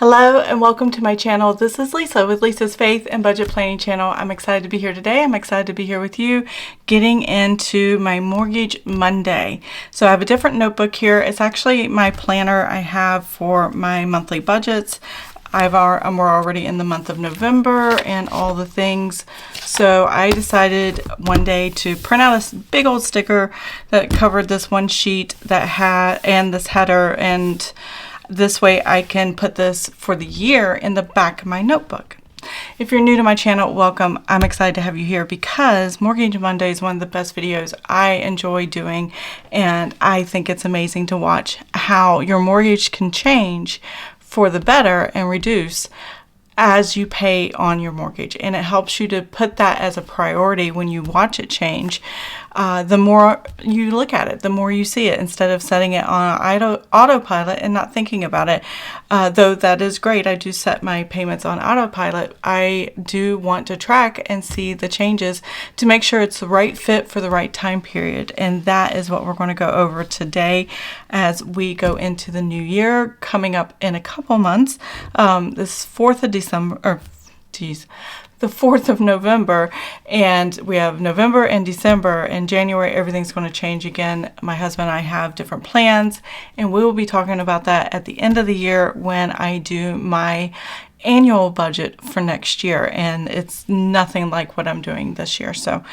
Hello and welcome to my channel. This is Lisa with Lisa's Faith and Budget Planning channel. I'm excited to be here today. I'm excited to be here with you getting into my Mortgage Monday. So I have a different notebook here. It's actually my planner I have for my monthly budgets. We're already in the month of November and all the things. So I decided one day to print out a big old sticker that covered this one sheet that had, and this header, and this way I can put this for the year in the back of my notebook. If you're new to my channel, welcome. I'm excited to have you here because Mortgage Monday is one of the best videos I enjoy doing, and I think it's amazing to watch how your mortgage can change for the better and reduce as you pay on your mortgage. And it helps you to put that as a priority when you watch it change. The more you look at it, the more you see it, instead of setting it on autopilot and not thinking about it. Though that is great, I do set my payments on autopilot. I do want to track and see the changes to make sure it's the right fit for the right time period. And that is what we're going to go over today as we go into the new year coming up in a couple months. This 4th of December, the 4th of November, and we have November and December, and January everything's going to change again. My husband and I have different plans, and we will be talking about that at the end of the year when I do my annual budget for next year, and it's nothing like what I'm doing this year. So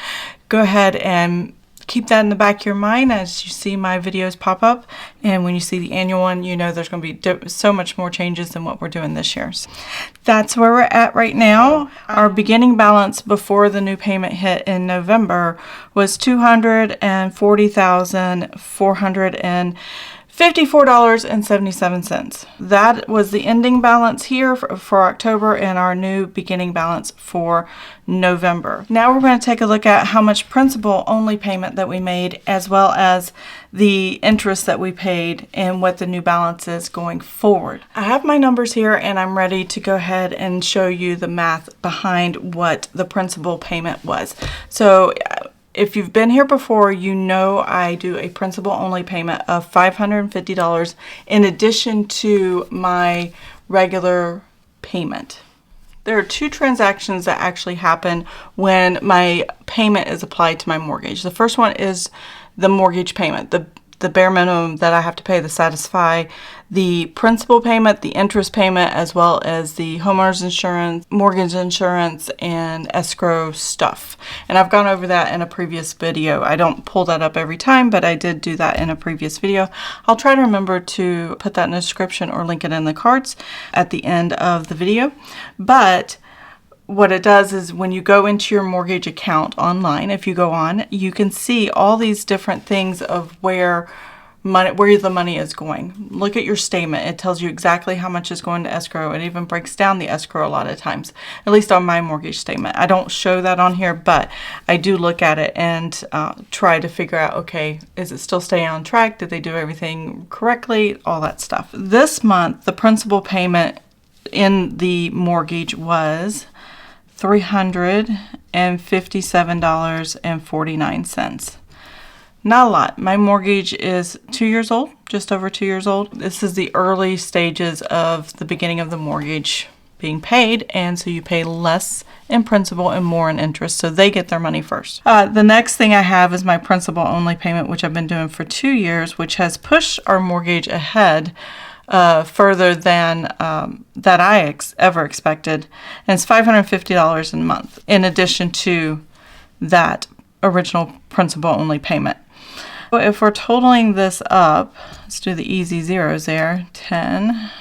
go ahead and keep that in the back of your mind as you see my videos pop up, and when you see the annual one, you know there's going to be so much more changes than what we're doing this year. So that's where we're at right now. Our beginning balance before the new payment hit in November was $240,454.77. That was the ending balance here for October, and our new beginning balance for November. Now we're going to take a look at how much principal only payment that we made, as well as the interest that we paid and what the new balance is going forward. I have my numbers here, and I'm ready to go ahead and show you the math behind what the principal payment was. So if you've been here before, you know I do a principal only payment of $550 in addition to my regular payment. There are two transactions that actually happen when my payment is applied to my mortgage. The first one is the mortgage payment, the bare minimum that I have to pay to satisfy the principal payment, the interest payment, as well as the homeowner's insurance, mortgage insurance, and escrow stuff. And I've gone over that in a previous video. I don't pull that up every time, but I did do that in a previous video. I'll try to remember to put that in the description or link it in the cards at the end of the video. But what it does is when you go into your mortgage account online, if you go on, you can see all these different things of where the money is going. Look at your statement. It tells you exactly how much is going to escrow. It even breaks down the escrow a lot of times, at least on my mortgage statement. I don't show that on here, but I do look at it and try to figure out, okay, is it still staying on track? Did they do everything correctly? All that stuff. This month, the principal payment in the mortgage was $357.49. Not a lot. My mortgage is 2 years old, just over 2 years old. This is the early stages of the beginning of the mortgage being paid, and so you pay less in principal and more in interest, so they get their money first. The next thing I have is my principal only payment, which I've been doing for 2 years, which has pushed our mortgage ahead further than that I ever expected, and it's $550 a month in addition to that original principal only payment. So if we're totaling this up, let's do the easy zeros there. 10,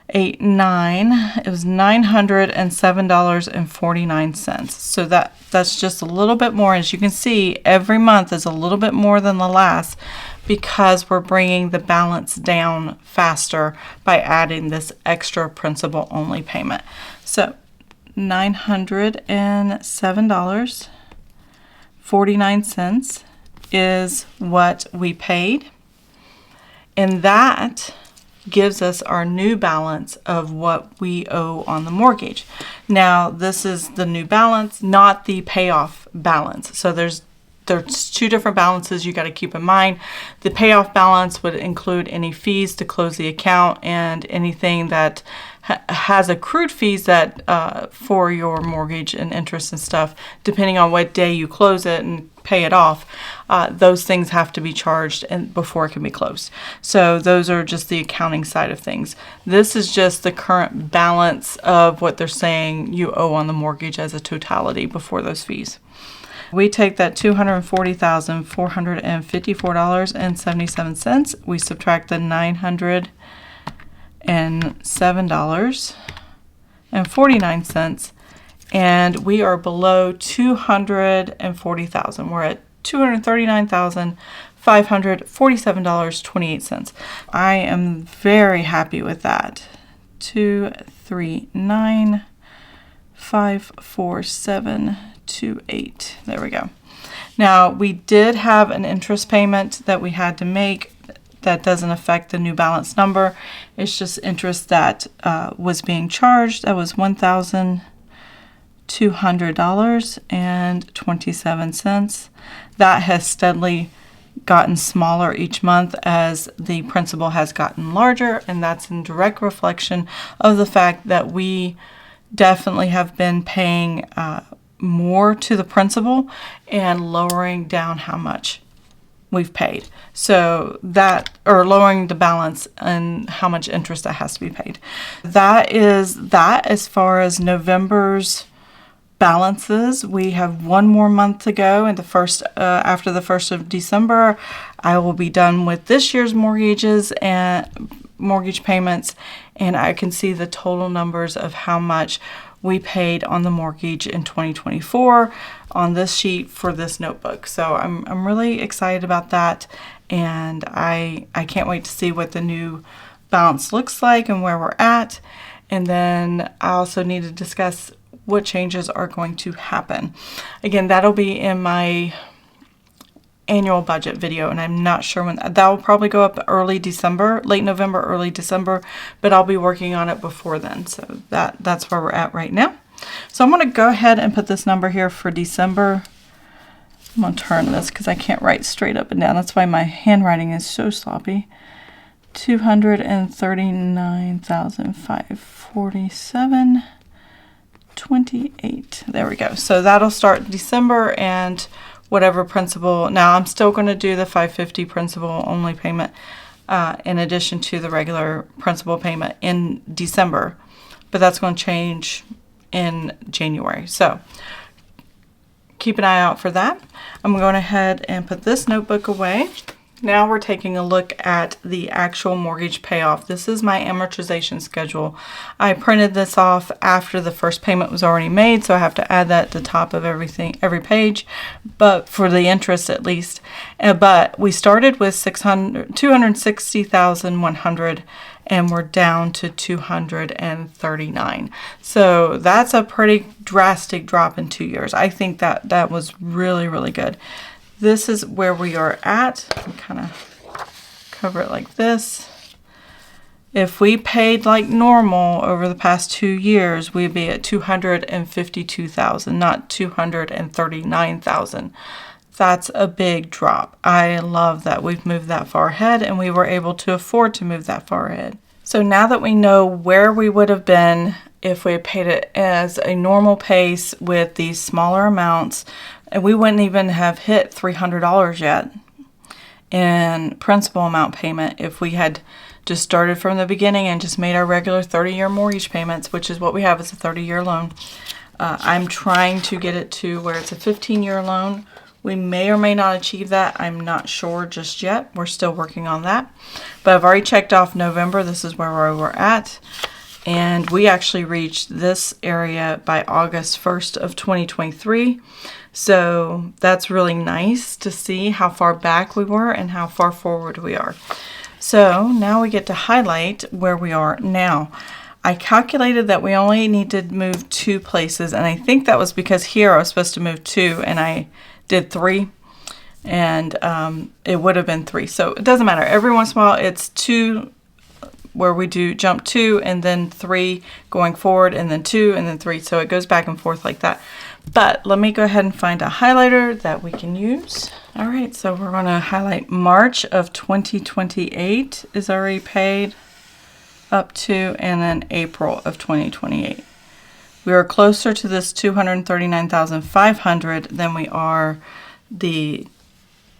8, 9. It was $907.49. So that's just a little bit more. As you can see, every month is a little bit more than the last because we're bringing the balance down faster by adding this extra principal only payment. So $907.49 is what we paid, and that gives us our new balance of what we owe on the mortgage. Now, this is the new balance, not the payoff balance. So there's there's two different balances you got to keep in mind. The payoff balance would include any fees to close the account and anything that has accrued fees that for your mortgage and interest and stuff, depending on what day you close it and pay it off, those things have to be charged and before it can be closed. So those are just the accounting side of things. This is just the current balance of what they're saying you owe on the mortgage as a totality before those fees. We take that $240,454.77. We subtract the $907.49, and we are below $240,000. We're at $239,547.28. I am very happy with that. 239,547.28. There we go. Now, we did have an interest payment that we had to make. That doesn't affect the new balance number. It's just interest that was being charged. That was $1,200.27. That has steadily gotten smaller each month as the principal has gotten larger, and that's in direct reflection of the fact that we definitely have been paying more to the principal and lowering down how much we've paid. So that, or lowering the balance and how much interest that has to be paid. That is that as far as November's balances. We have one more month to go, and after the 1st of December, I will be done with this year's mortgages and mortgage payments, and I can see the total numbers of how much we paid on the mortgage in 2024 on this sheet for this notebook. So I'm really excited about that, and I can't wait to see what the new balance looks like and where we're at. And then I also need to discuss what changes are going to happen. Again, that'll be in my annual budget video, and I'm not sure when that will probably go up early December, late November, early December, but I'll be working on it before then. So that's where we're at right now. So I'm going to go ahead and put this number here for December. I'm going to turn this because I can't write straight up and down. That's why my handwriting is so sloppy. 239,547.28. There we go. So that'll start December, and whatever principal. Now I'm still going to do the $550 principal only payment in addition to the regular principal payment in December, but that's going to change in January. So keep an eye out for that. I'm going ahead and put this notebook away. Now we're taking a look at the actual mortgage payoff. This is my amortization schedule. I printed this off after the first payment was already made, so I have to add that at the top of every page, but for the interest at least. But we started with $260,100, and we're down to $239,000. So that's a pretty drastic drop in 2 years. I think that was really, really good. This is where we are at. I'm kind of cover it like this. If we paid like normal over the past 2 years, we'd be at $252,000, not $239,000. That's a big drop. I love that we've moved that far ahead, and we were able to afford to move that far ahead. So now that we know where we would have been if we had paid it as a normal pace with these smaller amounts, and we wouldn't even have hit $300 yet in principal amount payment if we had just started from the beginning and just made our regular 30-year mortgage payments, which is what we have as a 30-year loan. I'm trying to get it to where it's a 15-year loan. We may or may not achieve that. I'm not sure just yet. We're still working on that. But I've already checked off November. This is where we're at. And we actually reached this area by August 1st of 2023. So that's really nice to see how far back we were and how far forward we are. So now we get to highlight where we are now. I calculated that we only need to move 2 places, and I think that was because here I was supposed to move 2 and I did 3, and it would have been 3. So it doesn't matter. Every once in a while it's 2 where we do jump 2 and then 3 going forward and then 2 and then 3. So it goes back and forth like that. But let me go ahead and find a highlighter that we can use. All right, so we're going to highlight March of 2028 is already paid up to, and then April of 2028. We are closer to this $239,500 than we are the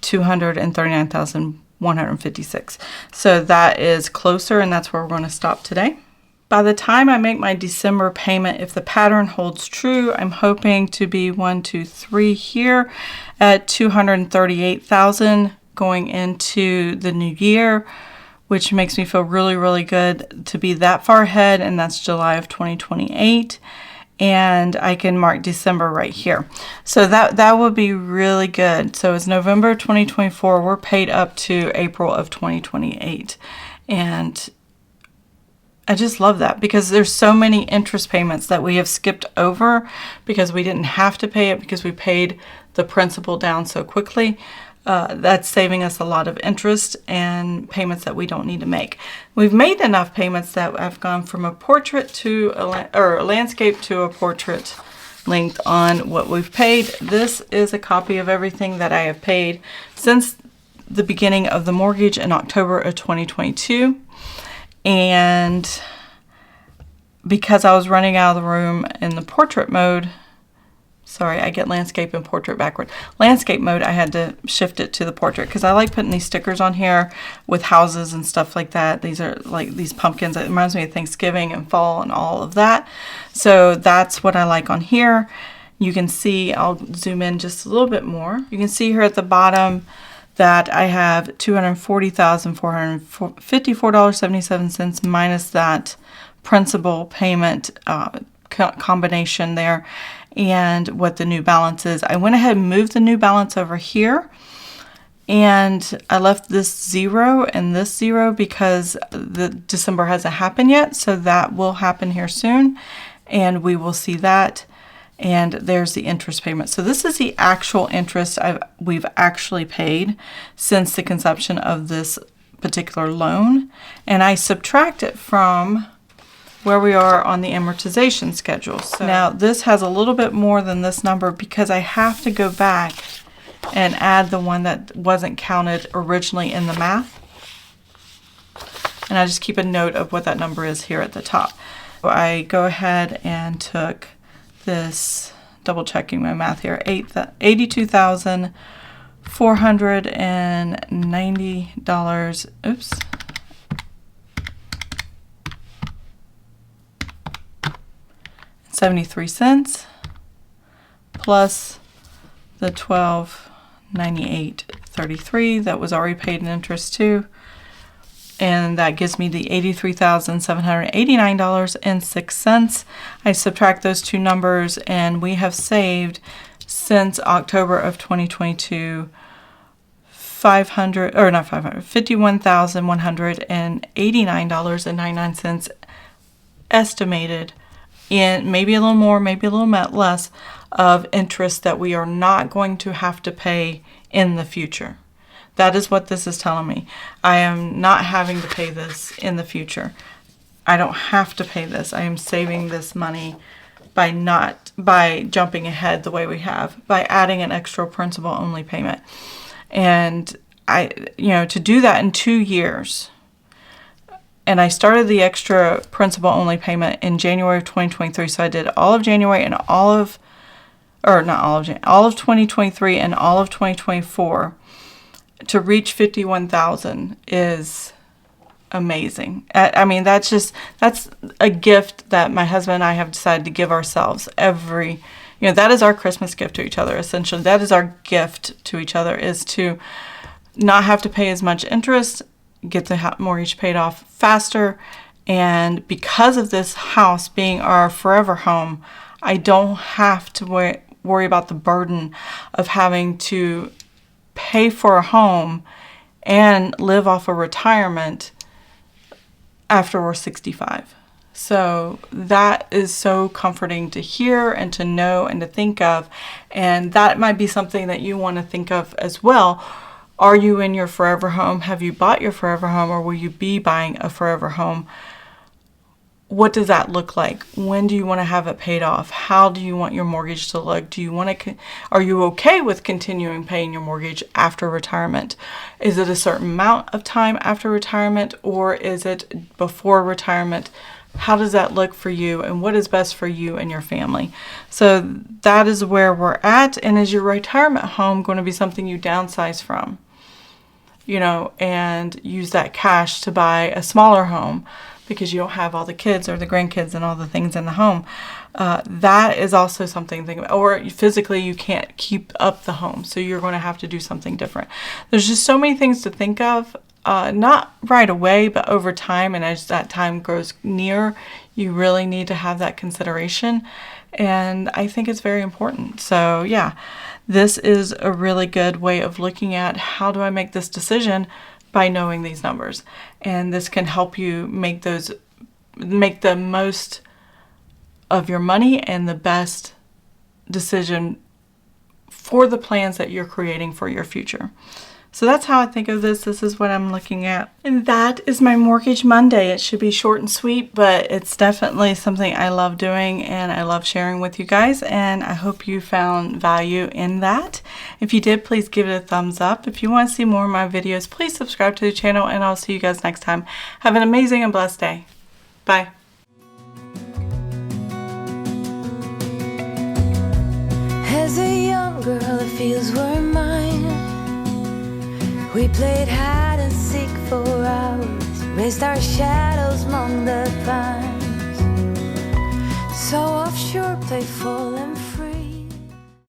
$239,156. So that is closer, and that's where we're going to stop today. By the time I make my December payment, if the pattern holds true, I'm hoping to be 1, 2, 3 here at $238,000 going into the new year, which makes me feel really, really good to be that far ahead, and that's July of 2028. And I can mark December right here. So that would be really good. So it's November 2024. We're paid up to April of 2028. And I just love that because there's so many interest payments that we have skipped over because we didn't have to pay it because we paid the principal down so quickly. That's saving us a lot of interest and payments that we don't need to make. We've made enough payments that I've gone from a portrait to a landscape to a portrait length on what we've paid. This is a copy of everything that I have paid since the beginning of the mortgage in October of 2022. And because I was running out of the room in the portrait mode, sorry, I get landscape and portrait backward. Landscape mode, I had to shift it to the portrait because I like putting these stickers on here with houses and stuff like that. These are like these pumpkins. It reminds me of Thanksgiving and fall and all of that. So that's what I like on here. You can see, I'll zoom in just a little bit more. You can see here at the bottom that I have $240,454.77 minus that principal payment combination there, and what the new balance is. I went ahead and moved the new balance over here, and I left this 0 and this 0 because the December hasn't happened yet, so that will happen here soon, and we will see that. And there's the interest payment. So this is the actual interest we've actually paid since the conception of this particular loan, and I subtract it from where we are on the amortization schedule. So now this has a little bit more than this number because I have to go back and add the one that wasn't counted originally in the math. And I just keep a note of what that number is here at the top. So I go ahead and took this, double checking my math here, $82,490, oops. 73 cents plus the $1298.33 that was already paid in interest too, and that gives me the $83,789.06. I subtract those two numbers, and we have saved since October of 2022 $51,189.99 estimated, in maybe a little more, maybe a little less, of interest that we are not going to have to pay in the future. That is what this is telling me. I am not having to pay this in the future. I don't have to pay this. I am saving this money by jumping ahead the way we have, by adding an extra principal only payment. And to do that in 2 years. And I started the extra principal only payment in January of 2023. So I did all of January and all of 2023 and all of 2024. To reach $51,000 is amazing. I mean, that's a gift that my husband and I have decided to give ourselves that is our Christmas gift to each other, essentially. That is our gift to each other, is to not have to pay as much interest, get the mortgage paid off faster. And because of this house being our forever home, I don't have to worry about the burden of having to pay for a home and live off a retirement after we're 65. So that is so comforting to hear and to know and to think of. And that might be something that you want to think of as well. Are you in your forever home? Have you bought your forever home, or will you be buying a forever home? what does that look like? When do you want to have it paid off? How do you want your mortgage to look? Are you okay with continuing paying your mortgage after retirement? Is it a certain amount of time after retirement, or is it before retirement? How does that look for you, and what is best for you and your family? So that is where we're at. And is your retirement home going to be something you downsize from? And use that cash to buy a smaller home because you don't have all the kids or the grandkids and all the things in the home. That is also something to think about. Or physically you can't keep up the home, so you're going to have to do something different. There's just so many things to think of, not right away, but over time. And as that time grows near, you really need to have that consideration. And I think it's very important. So yeah, this is a really good way of looking at how do I make this decision by knowing these numbers. And this can help you make the most of your money and the best decision for the plans that you're creating for your future. So that's how I think of this. This is what I'm looking at. And that is my Mortgage Monday. It should be short and sweet, but it's definitely something I love doing and I love sharing with you guys. And I hope you found value in that. If you did, please give it a thumbs up. If you want to see more of my videos, please subscribe to the channel, and I'll see you guys next time. Have an amazing and blessed day. Bye. As a young girl, it feels we're mine. We played hide and seek for hours, raised our shadows among the pines. So offshore, playful and free.